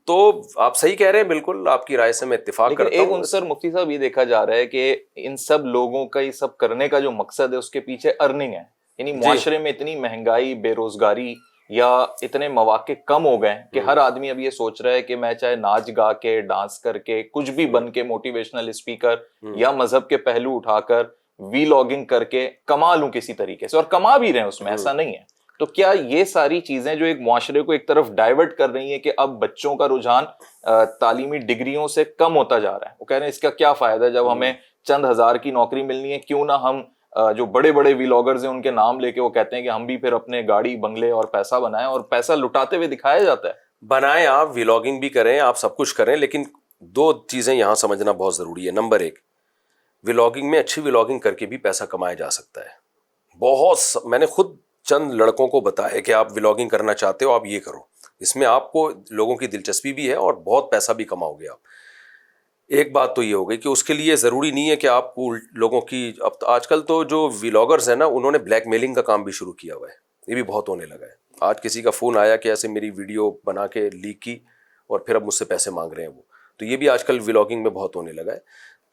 تو آپ صحیح کہہ رہے ہیں, بالکل آپ کی رائے سے میں اتفاق کرتا ہوں. ایک عنصر مفتی صاحب یہ دیکھا جا رہا ہے کہ ان سب لوگوں کا یہ سب کرنے کا جو مقصد ہے اس کے پیچھے ارننگ ہے. یعنی معاشرے میں اتنی مہنگائی, بے روزگاری یا اتنے مواقع کم ہو گئے کہ ہر آدمی اب یہ سوچ رہا ہے کہ میں چاہے ناچ گا کے, ڈانس کر کے, کچھ بھی بن کے موٹیویشنل اسپیکر یا مذہب کے پہلو اٹھا کر وی لاگنگ کر کے کما لوں کسی طریقے سے, اور کما بھی رہے ہیں اس میں, ایسا نہیں ہے. تو کیا یہ ساری چیزیں جو ایک معاشرے کو ایک طرف ڈائیورٹ کر رہی ہیں کہ اب بچوں کا رجحان تعلیمی ڈگریوں سے کم ہوتا جا رہا ہے, وہ کہہ رہے ہیں اس کا کیا فائدہ ہے جب ہمیں چند ہزار کی نوکری ملنی ہے, کیوں نہ ہم جو بڑے بڑے ویلاگرز ہیں ان کے نام لے کے وہ کہتے ہیں کہ ہم بھی پھر اپنے گاڑی بنگلے اور پیسہ بنائیں, اور پیسہ لٹاتے ہوئے دکھایا جاتا ہے. بنائیں, آپ ویلاگنگ بھی کریں, آپ سب کچھ کریں, لیکن دو چیزیں یہاں سمجھنا بہت ضروری ہے. نمبر ایک, ویلاگنگ میں اچھی ویلاگنگ کر کے بھی پیسہ کمایا جا سکتا ہے. بہت میں نے خود چند لڑکوں کو بتایا کہ آپ ویلاگنگ کرنا چاہتے ہو, آپ یہ کرو, اس میں آپ کو لوگوں کی دلچسپی بھی ہے اور بہت پیسہ بھی کماؤ گے آپ. ایک بات تو یہ ہو گئی کہ اس کے لیے ضروری نہیں ہے کہ آپ کو لوگوں کی, اب آج کل تو جو ویلاگرز ہیں نا انہوں نے بلیک میلنگ کا کام بھی شروع کیا ہوا ہے, یہ بھی بہت ہونے لگا ہے. آج کسی کا فون آیا کہ ایسے میری ویڈیو بنا کے لیک کی اور پھر اب مجھ سے پیسے مانگ رہے ہیں وہ, تو یہ بھی آج کل ویلاگنگ میں بہت ہونے لگا ہے.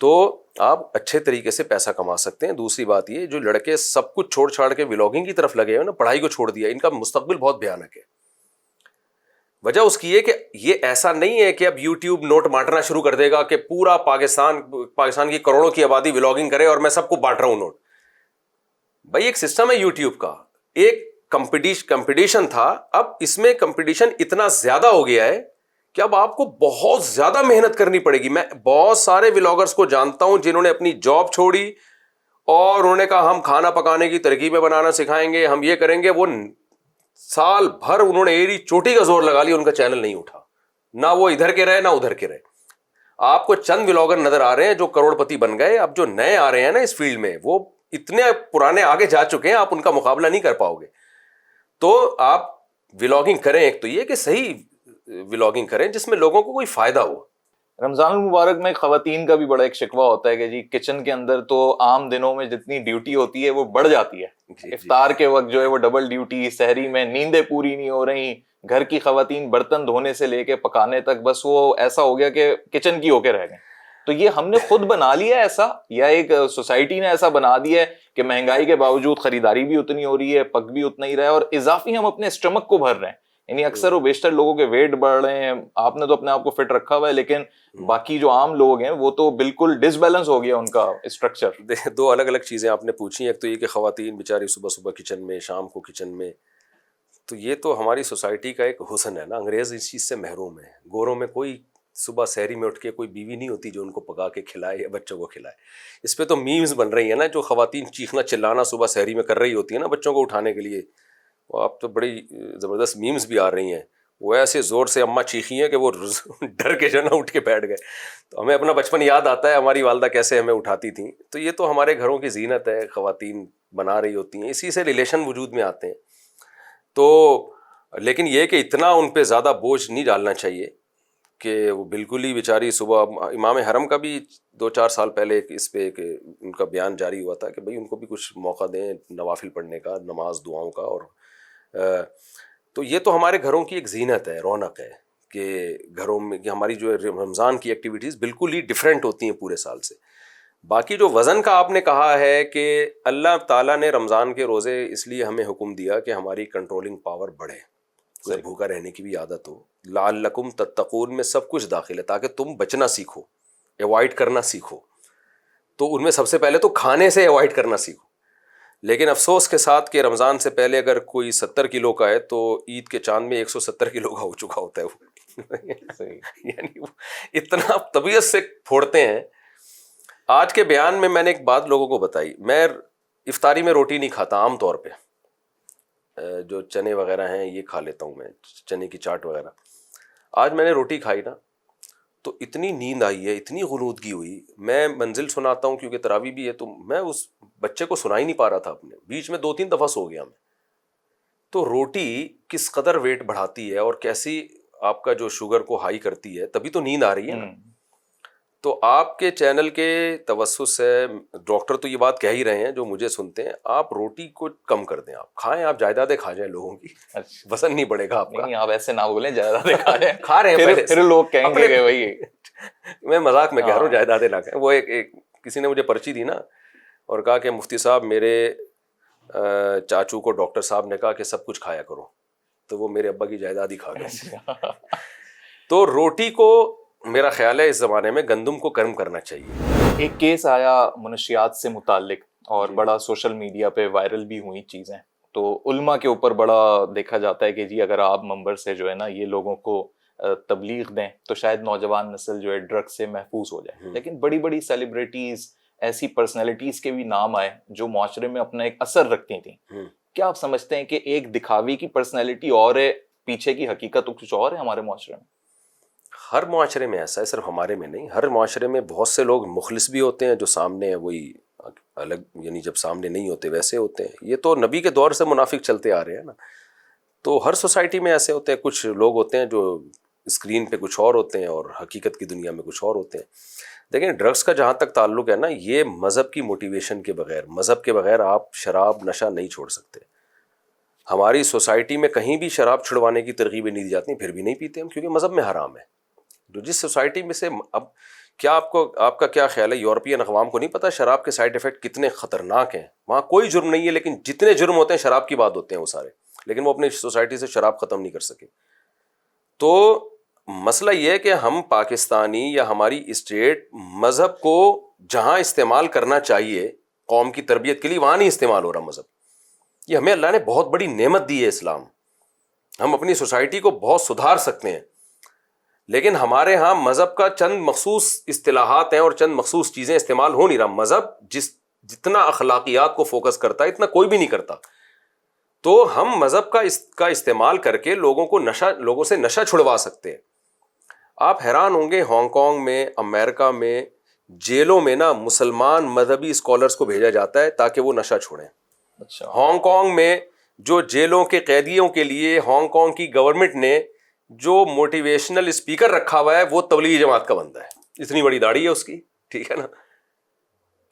تو آپ اچھے طریقے سے پیسہ کما سکتے ہیں. دوسری بات یہ, جو لڑکے سب کچھ چھوڑ چھاڑ کے ویلاگنگ کی طرف لگے ہیں نا, پڑھائی کو چھوڑ دیا, ان کا مستقبل بہت بھیانک ہے. وجہ اس کی ہے کہ یہ ایسا نہیں ہے کہ اب یوٹیوب نوٹ بانٹنا شروع کر دے گا کہ پورا پاکستان کی کروڑوں کی آبادی ویلاگنگ کرے اور میں سب کو بانٹ رہا ہوں نوٹ. بھائی ایک سسٹم ہے یوٹیوب کا, ایک کمپٹیشن تھا, اب اس میں کمپٹیشن اتنا زیادہ ہو گیا ہے کہ اب آپ کو بہت زیادہ محنت کرنی پڑے گی. میں بہت سارے ویلاگرز کو جانتا ہوں جنہوں نے اپنی جاب چھوڑی اور انہوں نے کہا ہم کھانا پکانے کی ترکیبیں بنانا سکھائیں گے, ہم یہ کریں گے. وہ سال بھر انہوں نے ایڑی چوٹی کا زور لگا لیا, ان کا چینل نہیں اٹھا, نہ وہ ادھر کے رہے نہ ادھر کے رہے. آپ کو چند ویلاگر نظر آ رہے ہیں جو کروڑ پتی بن گئے. اب جو نئے آ رہے ہیں نا اس فیلڈ میں, وہ اتنے پرانے آگے جا چکے ہیں, آپ ان کا مقابلہ نہیں کر پاؤ گے. تو آپ ویلاگنگ کریں, ایک تو یہ کہ صحیح ویلاگنگ کریں جس میں لوگوں کو کوئی فائدہ ہو. رمضان المبارک میں خواتین کا بھی بڑا ایک شکوہ ہوتا ہے کہ جی کچن کے اندر تو عام دنوں میں جتنی ڈیوٹی ہوتی ہے وہ بڑھ جاتی ہے, افطار کے وقت جو ہے وہ ڈبل ڈیوٹی, سحری میں نیندیں پوری نہیں ہو رہی, گھر کی خواتین برتن دھونے سے لے کے پکانے تک بس وہ ایسا ہو گیا کہ کچن کی ہو کے رہ گئے. تو یہ ہم نے خود بنا لیا ایسا, یا ایک سوسائٹی نے ایسا بنا دیا ہے کہ مہنگائی کے باوجود خریداری بھی اتنی ہو رہی ہے, پک بھی اتنا ہی رہا ہے, اور اضافی ہم اپنے اسٹمک کو بھر رہے ہیں. یعنی اکثر و بیشتر لوگوں کے ویٹ بڑھ رہے ہیں, آپ نے تو اپنے آپ کو فٹ رکھا ہوا ہے, لیکن باقی جو عام لوگ ہیں وہ تو بالکل ڈس بیلنس ہو گیا ان کا اسٹرکچر. دو الگ الگ چیزیں آپ نے پوچھی. ایک تو یہ کہ خواتین بیچاری صبح صبح کچن میں, شام کو کچن میں, تو یہ تو ہماری سوسائٹی کا ایک حسن ہے نا. انگریز اس چیز سے محروم ہے. گوروں میں کوئی صبح سحری میں اٹھ کے کوئی بیوی نہیں ہوتی جو ان کو پکا کے کھلائے یا بچوں کو کھلائے. اس پہ تو میمز بن رہی ہیں نا, جو خواتین چیخنا چلانا صبح سحری میں کر رہی ہوتی ہیں نا بچوں کو اٹھانے کے لیے, وہ اب تو بڑی زبردست میمز بھی آ رہی ہیں. وہ ایسے زور سے اماں چیخی ہیں کہ وہ ڈر کے جو نا اٹھ کے بیٹھ گئے. تو ہمیں اپنا بچپن یاد آتا ہے, ہماری والدہ کیسے ہمیں اٹھاتی تھیں. تو یہ تو ہمارے گھروں کی زینت ہے, خواتین بنا رہی ہوتی ہیں, اسی سے ریلیشن وجود میں آتے ہیں. تو لیکن یہ کہ اتنا ان پہ زیادہ بوجھ نہیں ڈالنا چاہیے کہ وہ بالکل ہی بیچاری صبح. امام حرم کا بھی 2-4 سال پہلے اس پہ ایک ان کا بیان جاری ہوا تھا کہ بھائی ان کو بھی کچھ موقع دیں نوافل پڑھنے کا, نماز دعاؤں کا. اور تو یہ تو ہمارے گھروں کی ایک زینت ہے, رونق ہے کہ گھروں میں کہ ہماری جو رمضان کی ایکٹیویٹیز بالکل ہی ڈفرینٹ ہوتی ہیں پورے سال سے. باقی جو وزن کا آپ نے کہا ہے کہ اللہ تعالیٰ نے رمضان کے روزے اس لیے ہمیں حکم دیا کہ ہماری کنٹرولنگ پاور بڑھے, بھوکا رہنے کی بھی عادت ہو. لعلکم تتقون میں سب کچھ داخل ہے تاکہ تم بچنا سیکھو, ایوائڈ کرنا سیکھو. تو ان میں سب سے پہلے تو کھانے سے ایوائڈ کرنا سیکھو. لیکن افسوس کے ساتھ کہ رمضان سے پہلے اگر کوئی 70 کلو کا ہے تو عید کے چاند میں 170 کلو کا ہو چکا ہوتا ہے وہ. یعنی وہ اتنا طبیعت سے پھوڑتے ہیں. آج کے بیان میں نے ایک بات لوگوں کو بتائی. میں افطاری میں روٹی نہیں کھاتا عام طور پہ, جو چنے وغیرہ ہیں یہ کھا لیتا ہوں میں, چنے کی چاٹ وغیرہ. آج میں نے روٹی کھائی نا تو اتنی نیند آئی ہے, اتنی غنودگی ہوئی. میں منزل سناتا ہوں کیونکہ تراویح بھی ہے, تو میں اس بچے کو سنا ہی نہیں پا رہا تھا اپنے, بیچ میں 2-3 دفعہ سو گیا میں. تو روٹی کس قدر ویٹ بڑھاتی ہے اور کیسی آپ کا جو شوگر کو ہائی کرتی ہے, تبھی تو نیند آ رہی ہے نا. تو آپ کے چینل کے توسط سے ڈاکٹر تو یہ بات کہہ ہی رہے ہیں جو مجھے سنتے ہیں, آپ روٹی کو کم کر دیں, آپ کھائیں, آپ جائیدادیں کھا جائیں لوگوں کی, وزن نہیں بڑھے گا آپ کا. آپ ایسے نہ بولیں, جائیدادیں کھا رہے ہیں, کھا رہے ہیں پھر لوگ کہیں گے کہ وہی. میں مذاق میں کہہ رہا ہوں, جائیدادیں نہ کھائیں. وہ ایک کسی نے مجھے پرچی دی نا اور کہا کہ مفتی صاحب میرے چاچو کو ڈاکٹر صاحب نے کہا کہ سب کچھ کھایا کرو, تو وہ میرے ابا کی جائیداد ہی کھا گئے. تو روٹی کو میرا خیال ہے اس زمانے میں گندم کو گرم کرنا چاہیے. ایک کیس آیا منشیات سے متعلق اور بڑا سوشل میڈیا پہ وائرل بھی ہوئی چیزیں. تو علماء کے اوپر بڑا دیکھا جاتا ہے کہ جی اگر آپ منبر سے جو ہے نا یہ لوگوں کو تبلیغ دیں تو شاید نوجوان نسل جو ہے ڈرگ سے محفوظ ہو جائے. لیکن بڑی بڑی سیلیبریٹیز، ایسی پرسنالٹیز کے بھی نام آئے جو معاشرے میں اپنا ایک اثر رکھتی تھیں. کیا آپ سمجھتے ہیں کہ ایک دکھاوی کی پرسنالٹی اور ہے، پیچھے کی حقیقت تو کچھ اور ہے ہمارے معاشرے میں؟ ہر معاشرے میں ایسا ہے، صرف ہمارے میں نہیں. ہر معاشرے میں بہت سے لوگ مخلص بھی ہوتے ہیں، جو سامنے ہیں وہی الگ، یعنی جب سامنے نہیں ہوتے ویسے ہوتے ہیں. یہ تو نبی کے دور سے منافق چلتے آ رہے ہیں نا. تو ہر سوسائٹی میں ایسے ہوتے ہیں. کچھ لوگ ہوتے ہیں جو اسکرین پہ کچھ اور ہوتے ہیں اور حقیقت کی دنیا میں کچھ اور ہوتے ہیں. دیکھیں ڈرگس کا جہاں تک تعلق ہے نا، یہ مذہب کی موٹیویشن کے بغیر، مذہب کے بغیر آپ شراب نشہ نہیں چھوڑ سکتے. ہماری سوسائٹی میں کہیں بھی شراب چھڑوانے کی ترغیبیں نہیں دی جاتی، پھر بھی نہیں پیتے ہم، کیونکہ مذہب میں حرام ہے. جو جس سوسائٹی میں سے اب کیا آپ کا کیا خیال ہے، یورپین اقوام کو نہیں پتہ شراب کے سائیڈ ایفیکٹ کتنے خطرناک ہیں؟ وہاں کوئی جرم نہیں ہے، لیکن جتنے جرم ہوتے ہیں شراب کی بات ہوتے ہیں وہ سارے، لیکن وہ اپنی سوسائٹی سے شراب ختم نہیں کر سکے. تو مسئلہ یہ ہے کہ ہم پاکستانی یا ہماری اسٹیٹ مذہب کو جہاں استعمال کرنا چاہیے قوم کی تربیت کے لیے، وہاں نہیں استعمال ہو رہا مذہب. یہ ہمیں اللہ نے بہت بڑی نعمت دی ہے اسلام. ہم اپنی سوسائٹی کو بہت سدھار سکتے ہیں، لیکن ہمارے ہاں مذہب کا چند مخصوص اصطلاحات ہیں اور چند مخصوص چیزیں استعمال ہو نہیں رہا. مذہب جتنا اخلاقیات کو فوکس کرتا ہے اتنا کوئی بھی نہیں کرتا. تو ہم مذہب کا استعمال کر کے لوگوں سے نشہ چھڑوا سکتے ہیں. آپ حیران ہوں گے، ہانگ کانگ میں، امریکہ میں جیلوں میں نا مسلمان مذہبی اسکالرس کو بھیجا جاتا ہے تاکہ وہ نشہ چھوڑیں. اچھا. ہانگ کانگ میں جو جیلوں کے قیدیوں کے لیے ہانگ کانگ کی گورنمنٹ نے جو موٹیویشنل اسپیکر رکھا ہوا ہے وہ تبلیغی جماعت کا بندہ ہے. اتنی بڑی داڑھی ہے اس کی، ٹھیک ہے نا.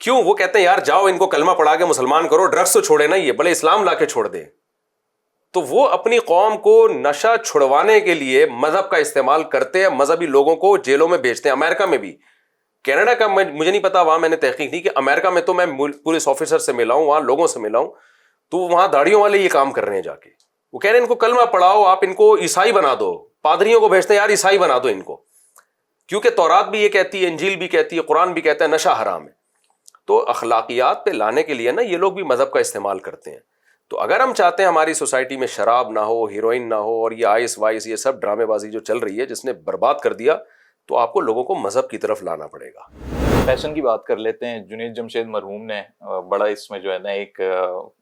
کیوں؟ وہ کہتے ہیں یار جاؤ ان کو کلمہ پڑھا کے مسلمان کرو، ڈرگس تو چھوڑے نا، یہ بھلے اسلام لا کے چھوڑ دے. تو وہ اپنی قوم کو نشہ چھڑوانے کے لیے مذہب کا استعمال کرتے ہیں، مذہبی لوگوں کو جیلوں میں بھیجتے ہیں. امریکہ میں بھی، کینیڈا کا مجھے نہیں پتا، وہاں میں نے تحقیق نہیں کہ امریکہ میں تو میں پولیس آفیسر سے ملا ہوں، وہاں لوگوں سے ملا ہوں، تو وہاں داڑھیوں والے یہ کام کر رہے ہیں. جا کے وہ کہہ رہے ہیں ان کو کلمہ پڑھاؤ، آپ ان کو عیسائی بنا دو. پادریوں کو بھیجتے ہیں یار عیسائی بنا دو ان کو، کیونکہ تورات بھی یہ کہتی ہے، انجیل بھی کہتی ہے، قرآن بھی کہتا ہے نشہ حرام ہے. تو اخلاقیات پہ لانے کے لیے نا یہ لوگ بھی مذہب کا استعمال کرتے ہیں. تو اگر ہم چاہتے ہیں ہماری سوسائٹی میں شراب نہ ہو، ہیروئن نہ ہو، اور یہ آئس وائس یہ سب ڈرامے بازی جو چل رہی ہے جس نے برباد کر دیا، تو آپ کو لوگوں کو مذہب کی طرف لانا پڑے گا. فیشن کی بات کر لیتے ہیں. جنید جمشید مرحوم نے بڑا اس میں جو ہے نا ایک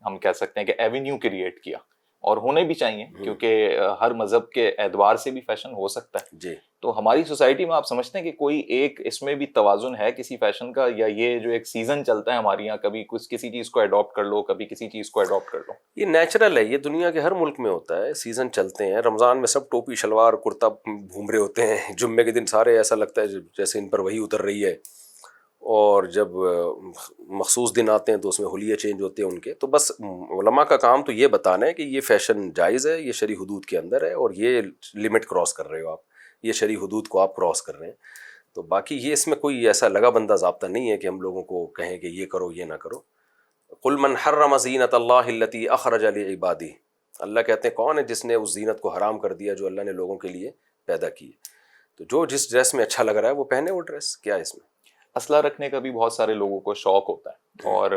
ہم کہہ سکتے ہیں کہ ایونیو کریٹ کیا، اور ہونے بھی چاہیے کیونکہ ہر مذہب کے اعتبار سے بھی فیشن ہو سکتا ہے. جی. تو ہماری سوسائٹی میں آپ سمجھتے ہیں کہ کوئی ایک اس میں بھی توازن ہے کسی فیشن کا، یا یہ جو ایک سیزن چلتا ہے ہمارے یہاں، کبھی کسی چیز کو اڈاپٹ کر لو، کبھی کسی چیز کو اڈاپٹ کر لو؟ یہ نیچرل ہے، یہ دنیا کے ہر ملک میں ہوتا ہے. سیزن چلتے ہیں، رمضان میں سب ٹوپی شلوار کرتا گھوم رہے ہوتے ہیں، جمعے کے دن سارے ایسا لگتا ہے جیسے ان پر وہی اتر رہی ہے. اور جب مخصوص دن آتے ہیں تو اس میں حلیے چینج ہوتے ہیں ان کے. تو بس علماء کا کام تو یہ بتانا ہے کہ یہ فیشن جائز ہے، یہ شرعی حدود کے اندر ہے، اور یہ لمٹ کراس کر رہے ہو آپ، یہ شرعی حدود کو آپ کراس کر رہے ہیں. تو باقی یہ اس میں کوئی ایسا لگا بندہ ضابطہ نہیں ہے کہ ہم لوگوں کو کہیں کہ یہ کرو یہ نہ کرو. قل من حرم زینت اللہ التی اخرج لعبادہ، اللہ کہتے ہیں کون ہے جس نے اس زینت کو حرام کر دیا جو اللہ نے لوگوں کے لیے پیدا کی. تو جو جس ڈریس میں اچھا لگ رہا ہے وہ پہنے وہ ڈریس، کیا ہے اس میں. اسلحہ رکھنے کا بھی بہت سارے لوگوں کو شوق ہوتا ہے، اور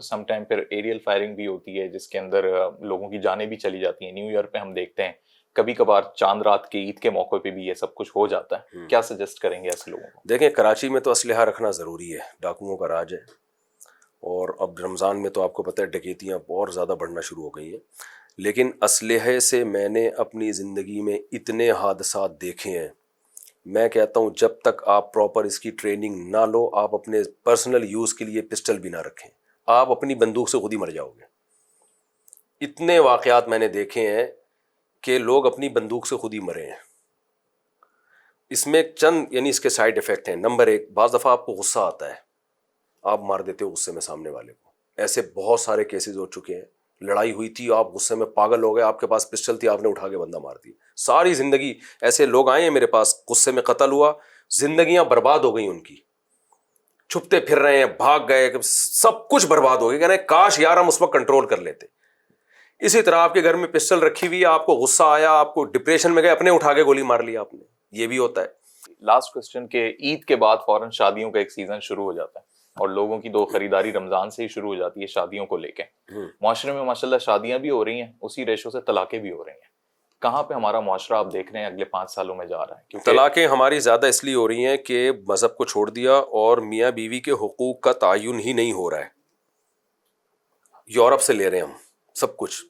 سم ٹائم پھر ایریل فائرنگ بھی ہوتی ہے جس کے اندر لوگوں کی جانیں بھی چلی جاتی ہیں. نیو ایئر پہ ہم دیکھتے ہیں، کبھی کبھار چاند رات کے عید کے موقع پہ بھی یہ سب کچھ ہو جاتا ہے. کیا سجیسٹ کریں گے ایسے لوگوں کو؟ دیکھیں کراچی میں تو اسلحہ رکھنا ضروری ہے، ڈاکوؤں کا راج ہے، اور اب رمضان میں تو آپ کو پتہ ہے ڈکیتیاں اور زیادہ بڑھنا شروع ہو گئی ہیں. لیکن اسلحے سے میں نے اپنی زندگی میں اتنے حادثات دیکھے ہیں. میں کہتا ہوں جب تک آپ پراپر اس کی ٹریننگ نہ لو، آپ اپنے پرسنل یوز کے لیے پسٹل بھی نہ رکھیں، آپ اپنی بندوق سے خود ہی مر جاؤ گے. اتنے واقعات میں نے دیکھے ہیں کہ لوگ اپنی بندوق سے خود ہی مرے ہیں. اس میں چند یعنی اس کے سائیڈ ایفیکٹ ہیں. نمبر 1، بعض دفعہ آپ کو غصہ آتا ہے، آپ مار دیتے ہو غصے میں سامنے والے کو. ایسے بہت سارے کیسز ہو چکے ہیں. لڑائی ہوئی تھی، آپ غصے میں پاگل ہو گئے، آپ کے پاس پسٹل تھی، آپ نے اٹھا کے بندہ مار دیا. ساری زندگی ایسے لوگ آئے ہیں میرے پاس، غصے میں قتل ہوا، زندگیاں برباد ہو گئی ان کی، چھپتے پھر رہے ہیں، بھاگ گئے، سب کچھ برباد ہو گیا. کہنا کاش یار ہم اس وقت کنٹرول کر لیتے. اسی طرح آپ کے گھر میں پسٹل رکھی ہوئی ہے، آپ کو غصہ آیا، آپ کو ڈپریشن میں گئے، اپنے اٹھا کے گولی مار لی آپ نے. یہ بھی ہوتا ہے. لاسٹ کوسچن کہ عید کے بعد فوراً شادیوں کا ایک سیزن شروع ہو جاتا ہے. اور لوگوں کی تو خریداری رمضان سے ہی شروع ہو جاتی ہے شادیوں کو لے کے. معاشرے میں ماشاءاللہ شادیاں بھی ہو رہی ہیں, اسی ریشو سے طلاقیں بھی ہو رہی ہیں. کہاں پہ ہمارا معاشرہ آپ دیکھ رہے ہیں اگلے 5 سالوں میں جا رہا ہے؟ طلاقیں ہماری زیادہ اس لیے ہو رہی ہیں کہ مذہب کو چھوڑ دیا اور میاں بیوی کے حقوق کا تعین ہی نہیں ہو رہا ہے. یورپ سے لے رہے ہیں ہم سب کچھ.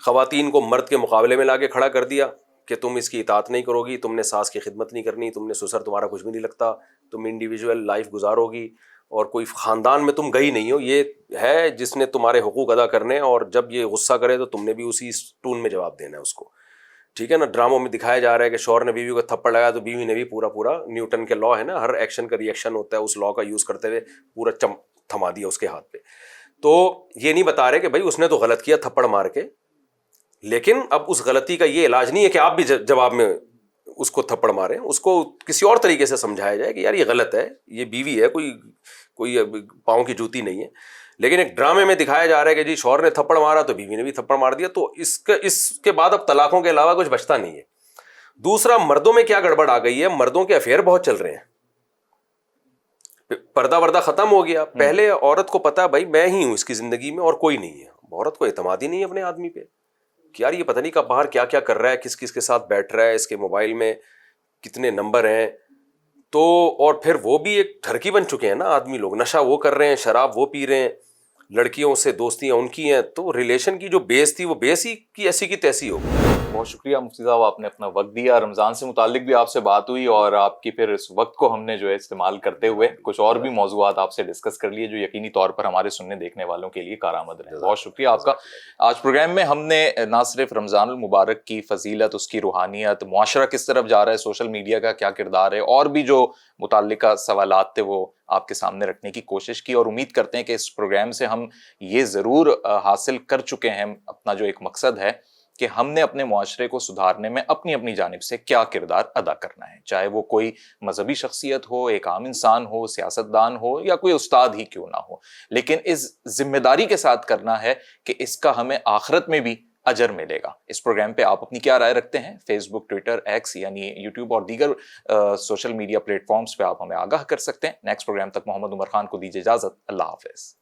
خواتین کو مرد کے مقابلے میں لا کے کھڑا کر دیا کہ تم اس کی اطاعت نہیں کرو گی, تم نے ساس کی خدمت نہیں کرنی, تم نے سسر تمہارا کچھ بھی نہیں لگتا, تم انڈیویجول لائف گزارو گی اور کوئی خاندان میں تم گئی نہیں ہو. یہ ہے جس نے تمہارے حقوق ادا کرنے, اور جب یہ غصہ کرے تو تم نے بھی اسی ٹون میں جواب دینا ہے اس کو. ٹھیک ہے نا. ڈراموں میں دکھایا جا رہا ہے کہ شوہر نے بیوی کو تھپڑ لگایا تو بیوی نے بھی پورا نیوٹن کے لا ہے نا, ہر ایکشن کا ری ایکشن ہوتا ہے, اس لا کا یوز کرتے ہوئے پورا تھما دیا اس کے ہاتھ پہ. تو یہ نہیں بتا رہے کہ بھائی اس نے تو غلط کیا تھپڑ مار کے, لیکن اب اس غلطی کا یہ علاج نہیں ہے کہ آپ بھی جواب میں اس کو تھپڑ ماریں. اس کو کسی اور طریقے سے سمجھایا جائے کہ یار یہ غلط ہے, یہ بیوی ہے, کوئی پاؤں کی جوتی نہیں ہے. لیکن ایک ڈرامے میں دکھایا جا رہا ہے کہ جی شوہر نے تھپڑ مارا تو بیوی نے بھی تھپڑ مار دیا, تو اس کے بعد اب طلاقوں کے علاوہ کچھ بچتا نہیں ہے. دوسرا, مردوں میں کیا گڑبڑ آ گئی ہے, مردوں کے افیئر بہت چل رہے ہیں. پردہ وردہ ختم ہو گیا. پہلے عورت کو پتا بھائی میں ہی ہوں اس کی زندگی میں اور کوئی نہیں ہے. عورت کو اعتماد ہی نہیں ہے اپنے آدمی پہ کہ یار یہ پتہ نہیں کب باہر کیا کیا کر رہا ہے, کس کس کے ساتھ بیٹھ رہا ہے, اس کے موبائل میں کتنے نمبر ہیں. تو اور پھر وہ بھی ایک ٹھرکی بن چکے ہیں نا آدمی لوگ. نشہ وہ کر رہے ہیں, شراب وہ پی رہے ہیں, لڑکیوں سے دوستیاں ان کی ہیں, تو ریلیشن کی جو بیس تھی وہ بیس ہی کی ایسی کی تیسی ہو. بہت شکریہ مفتی صاحب, آپ نے اپنا وقت دیا. رمضان سے متعلق بھی آپ سے بات ہوئی اور آپ کی پھر اس وقت کو ہم نے جو ہے استعمال کرتے ہوئے کچھ اور بھی موضوعات آپ سے ڈسکس کر لیے جو یقینی طور پر ہمارے سننے دیکھنے والوں کے لیے کارآمد رہے. بہت شکریہ آپ کا. آج پروگرام میں ہم نے نہ صرف رمضان المبارک کی فضیلت, اس کی روحانیت, معاشرہ کس طرف جا رہا ہے, سوشل میڈیا کا کیا کردار ہے, اور بھی جو متعلقہ سوالات تھے وہ آپ کے سامنے رکھنے کی کوشش کی. اور امید کرتے ہیں کہ اس پروگرام سے ہم یہ ضرور حاصل کر چکے ہیں اپنا جو ایک مقصد ہے کہ ہم نے اپنے معاشرے کو سدھارنے میں اپنی جانب سے کیا کردار ادا کرنا ہے, چاہے وہ کوئی مذہبی شخصیت ہو, ایک عام انسان ہو, سیاستدان ہو, یا کوئی استاد ہی کیوں نہ ہو, لیکن اس ذمہ داری کے ساتھ کرنا ہے کہ اس کا ہمیں آخرت میں بھی اجر ملے گا. اس پروگرام پہ آپ اپنی کیا رائے رکھتے ہیں؟ فیس بک, ٹویٹر, ایکس یعنی یوٹیوب اور دیگر سوشل میڈیا پلیٹ فارمز پہ آپ ہمیں آگاہ کر سکتے ہیں. نیکسٹ پروگرام تک محمد عمر خان کو دیجیے اجازت. اللہ حافظ.